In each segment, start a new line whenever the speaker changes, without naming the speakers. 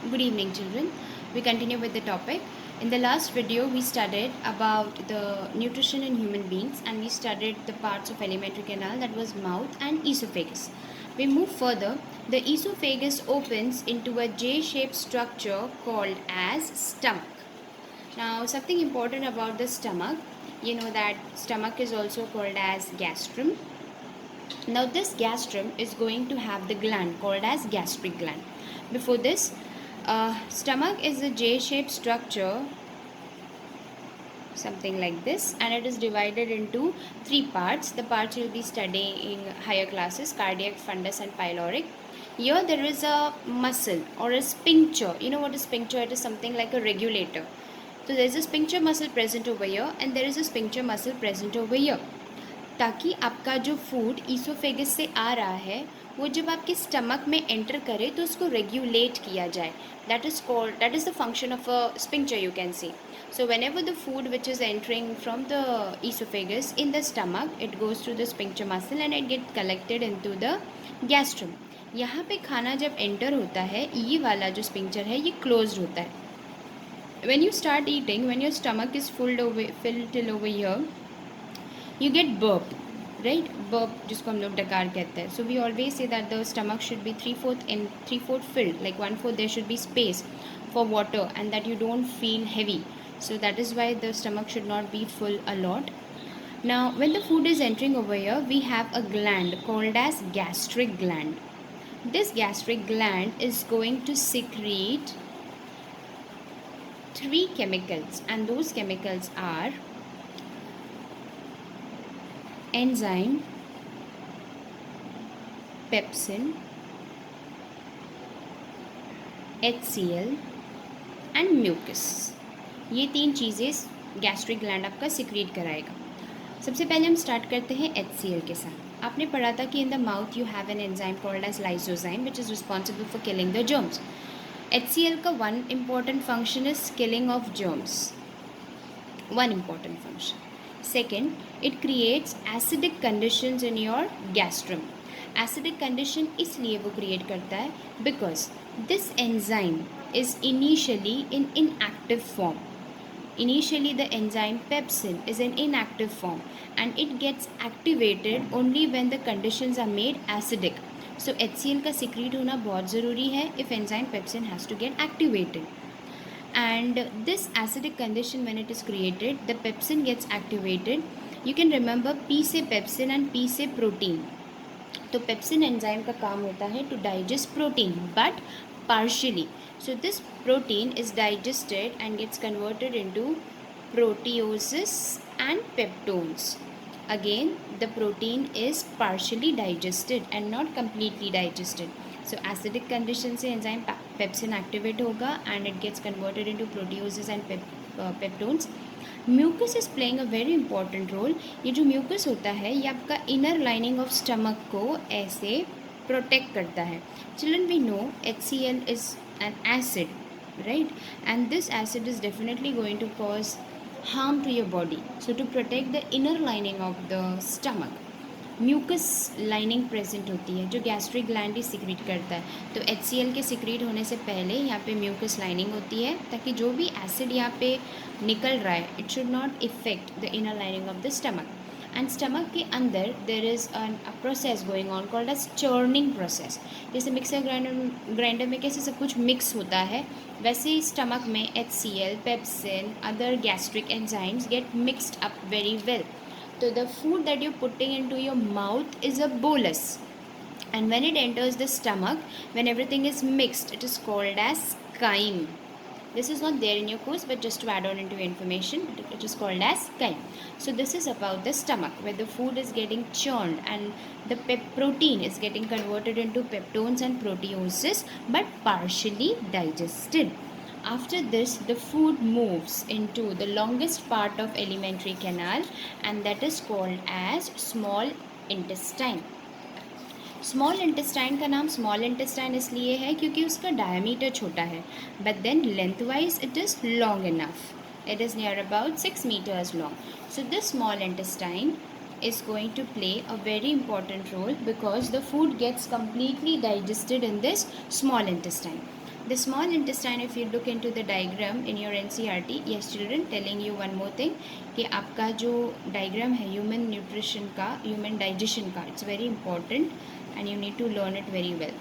Good evening, children. We continue with the topic. In the last video, we studied about the nutrition in human beings and we studied the parts of alimentary canal, that was mouth and esophagus. We move further. The esophagus opens into a J-shaped structure called as stomach. Now, something important about the stomach, you know that stomach is also called as gastrum. Now, this gastrum is going to have the gland called as gastric gland. Before this, stomach is a J-shaped structure, something like this, and it is divided into three parts. The parts you'll be studying in higher classes: cardiac, fundus, and pyloric. Here there is a muscle or a sphincter. You know what is sphincter? It is something like a regulator. So there is a sphincter muscle present over here, and there is a sphincter muscle present over here. ताकि आपका जो food oesophagus से आ रहा है वो जब आपके stomach में एंटर करे तो उसको रेगुलेट किया जाए. That is the function of a sphincter, you can see. So whenever the food which is entering from the esophagus in the stomach, it goes through the sphincter muscle and it get collected into the gastrum. यहाँ पे खाना जब enter होता है, ये वाला जो sphincter है ये क्लोज होता है. when you start eating, when your stomach is filled till over here, you get burp, right? Burp जिसको हम लोग डकार कहते हैं. So we always say that the stomach should be 3/4 filled, like 1/4 there should be space for water and that you don't feel heavy. So that is why the stomach should not be full a lot. Now when the food is entering over here, we have a gland called as gastric gland. This gastric gland is going to secrete three chemicals, and those chemicals are enzyme, pepsin, HCl and mucus. ये तीन चीज़ें gastric gland आपका secrete कराएगा. सबसे पहले हम start करते हैं HCl के साथ. आपने पढ़ा था कि in the mouth you have an enzyme called as lysozyme which is responsible for killing the germs. HCl का one important function is killing of germs. One important function. Second, it creates acidic conditions in your gastrum. Acidic condition इसलिए वो create करता है because this enzyme is initially in inactive form. Initially the enzyme pepsin is in inactive form and it gets activated only when the conditions are made acidic. So HCl का secrete होना बहुत ज़रूरी है if enzyme pepsin has to get activated. And this acidic condition, when it is created, the pepsin gets activated. You can remember P से pepsin and P से protein. तो pepsin enzyme का काम होता है to digest protein, but partially. So this protein is digested and gets converted into proteoses and peptones. Again, the protein is partially digested and not completely digested. So acidic condition से enzyme pepsin activate होगा and it gets converted into proteoses and peptones. Mucus is playing a very important role. ये जो mucus होता है ये आपका inner lining of stomach को ऐसे प्रोटेक्ट करता है. Children, we know HCl is an acid, right? And this acid is definitely going to cause harm to your body. So to protect the inner lining of the stomach, mucus lining present होती है जो gastric gland ही secrete करता है. तो HCl के secrete होने से पहले यहाँ पे म्यूकस लाइनिंग होती है ताकि जो भी एसिड यहाँ पे निकल रहा है it should not effect the inner lining of the stomach. And stomach के अंदर there is a process going on called as churning process. जैसे मिक्सर ग्राइंडर में कैसे सब कुछ मिक्स होता है, वैसे ही स्टमक में HCl, pepsin, other gastric enzymes get mixed up very well. So the food that you're putting into your mouth is a bolus, and when it enters the stomach, when everything is mixed, it is called as chyme. This is not there in your course, but just to add on into information, it is called as chyme. So this is about the stomach, where the food is getting churned and the protein is getting converted into peptones and proteoses, but partially digested. After this, the food moves into the longest part of alimentary canal, and that is called as small intestine. Small intestine का नाम small intestine इसलिए है क्योंकि उसका diameter छोटा है, but then length wise it is long enough. It is near about 6 meters long. So this small intestine is going to play a very important role because the food gets completely digested in this small intestine. The small intestine, if you look into the diagram in your NCERT, yes children, telling you one more thing कि आपका जो diagram है human nutrition का, human digestion का, it's very important and you need to learn it very well.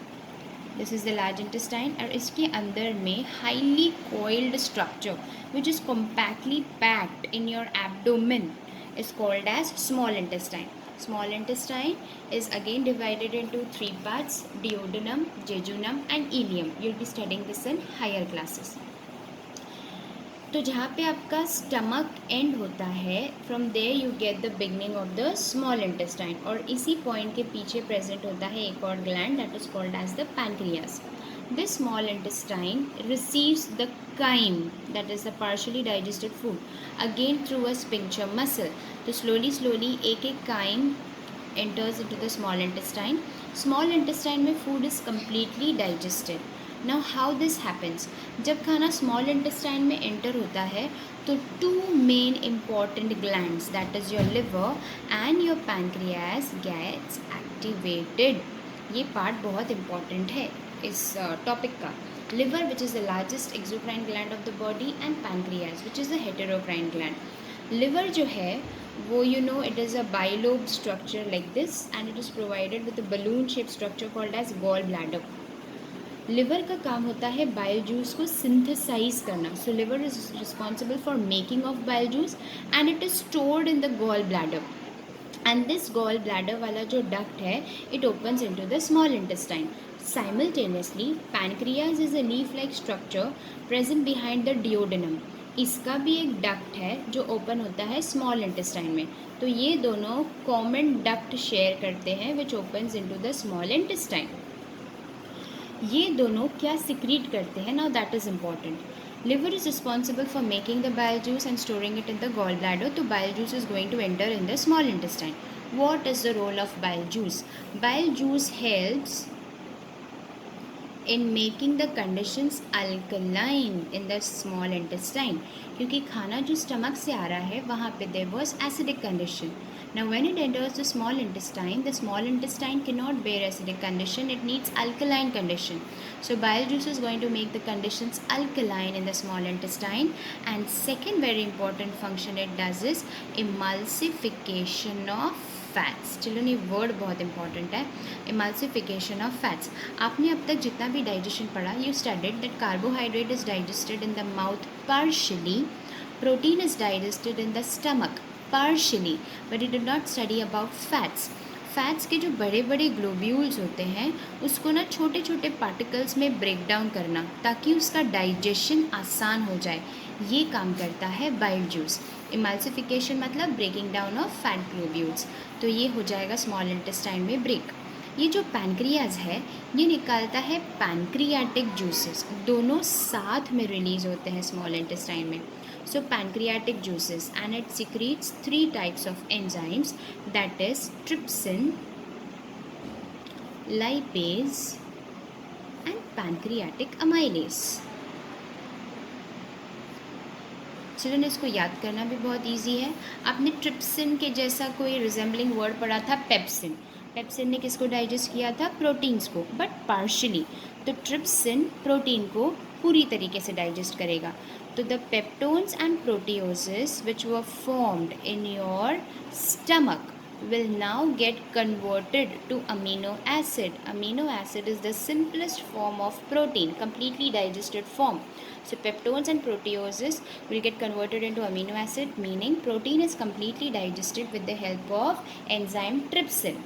This is the large intestine और इसके अंदर में highly coiled structure which is compactly packed in your abdomen is called as small intestine. Small intestine is again divided into three parts: duodenum, jejunum and ileum. You'll be studying this in higher classes. तो जहाँ पे आपका stomach end होता है, from there you get the beginning of the small intestine, और इसी point के पीछे प्रेजेंट होता है एक और gland that is called as the pancreas. This small intestine receives the chyme that is the partially digested food again through a sphincter muscle. तो slowly एक एक chyme enters into the small intestine. Small intestine में food is completely digested. Now how this happens? जब खाना small intestine में enter होता है तो two main important glands, that is your liver and your pancreas, gets activated. ये part बहुत important है इस topic का. Liver, which is the largest exocrine gland of the body, and pancreas, which is the heterocrine gland. Liver जो है वो it is a bilobe structure like this and it is provided with a balloon shaped structure called as gall bladder. Liver का काम होता है bile juice को synthesize करना. So liver is responsible for making of bile juice and it is stored in the gall bladder. And this gall bladder वाला जो duct है it opens into the small intestine. Simultaneously pancreas is a leaf like structure present behind the duodenum. इसका भी एक duct है जो open होता है स्मॉल इंटेस्टाइन में. तो ये दोनों कॉमन डक्ट शेयर करते हैं which opens into the small intestine. ये दोनों क्या सिक्रीट करते हैं? Now that is important. Liver is responsible for making the bile juice and storing it in the gall bladder. तो bile juice is going to enter in the small intestine. What is the role of bile juice? Bile juice helps in making the conditions alkaline in the small intestine. क्योंकि खाना जो stomach से आ रहा है वहाँ पे there was acidic condition. Now when it enters the small intestine cannot bear acidic condition, it needs alkaline condition. So bile juice is going to make the conditions alkaline in the small intestine. And second very important function it does is emulsification of fats. Children ये word बहुत important है, emulsification of fats. आपने अब तक जितना भी digestion पढ़ा, you studied that carbohydrate is digested in the mouth partially, protein is digested in the stomach partially, but you did not study about fats. Fats के जो बड़े बड़े ग्लोब्यूल्स होते हैं उसको ना छोटे छोटे पार्टिकल्स में ब्रेक डाउन करना ताकि उसका डाइजेशन आसान हो जाए, ये काम करता है बाइल जूस. इमल्सिफिकेशन मतलब breaking down of fat globules. तो ये हो जाएगा स्मॉल इंटेस्टाइन में ब्रेक. ये जो पैनक्रियाज है ये निकालता है पैनक्रियाटिक जूसेस, दोनों साथ में रिलीज़ होते हैं स्मॉल इंटेस्टाइन में. So pancreatic juices, and it secretes three types of enzymes, that is trypsin, lipase and pancreatic amylase. Children इसको याद करना भी बहुत इजी है. आपने ट्रिप्सिन के जैसा कोई रिजेंबलिंग वर्ड पढ़ा था पेप्सिन. पेप्सिन ने किसको डाइजेस्ट किया था? प्रोटीन्स को, बट पार्शियली. तो ट्रिप्सिन प्रोटीन को पूरी तरीके से डाइजेस्ट करेगा. तो the peptones and proteoses which were formed in your stomach will now get converted to amino acid. Amino acid is the simplest form of protein, completely digested form. So peptones and proteoses will get converted into amino acid, meaning protein is completely digested with the help of enzyme trypsin.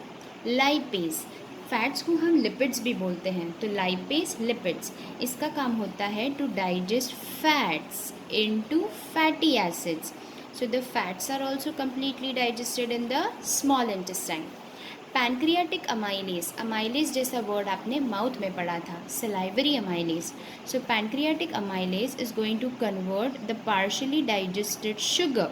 Lipase, fats को हम lipids भी बोलते हैं. तो lipase lipids, इसका काम होता है to digest fats into fatty acids. So the fats are also completely digested in the small intestine. Pancreatic amylase, amylase जैसा वर्ड आपने माउथ में पढ़ा था, salivary amylase. So pancreatic amylase is going to convert the partially digested sugar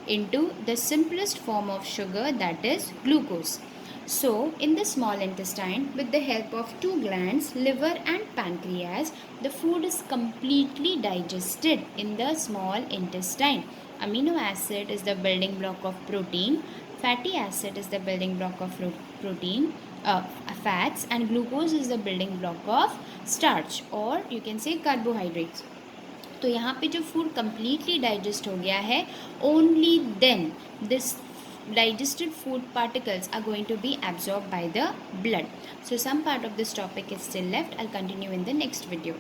into the simplest form of sugar, that is glucose. So in the small intestine, with the help of two glands, liver and pancreas, the food is completely digested in the small intestine. Amino acid is the building block of protein, fatty acid is the building block of protein, fats, and glucose is the building block of starch, or you can say carbohydrates. तो यहाँ पे जो food completely digest हो गया है, only then this digested food particles are going to be absorbed by the blood. So some part of this topic is still left. I'll continue in the next video.